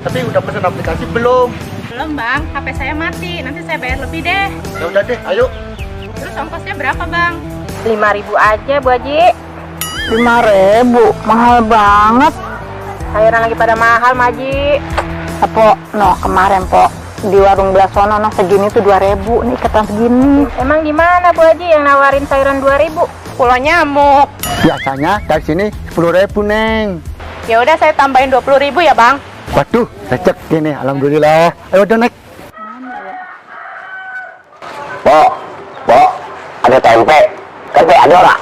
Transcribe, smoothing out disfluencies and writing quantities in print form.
tapi udah pesan aplikasi belum? Belum bang, HP saya mati, nanti saya bayar lebih deh. Ya udah deh, ayo. Terus ongkosnya berapa bang? 5.000 aja Bu Haji. 5.000, mahal banget. Sayuran lagi pada mahal Maji. Apa, kemarin po di warung belah sono segini tuh 2.000, nih iketan segini. Emang di mana Bu Haji yang nawarin sayuran 2.000? Pulau Nyamuk. Biasanya dari sini 10.000 Neng. Ya udah saya tambahin 20.000 ya bang. Waduh, rezeki nih, alhamdulillah. Ayo udah naik. Pok, ada tempe ada nggak?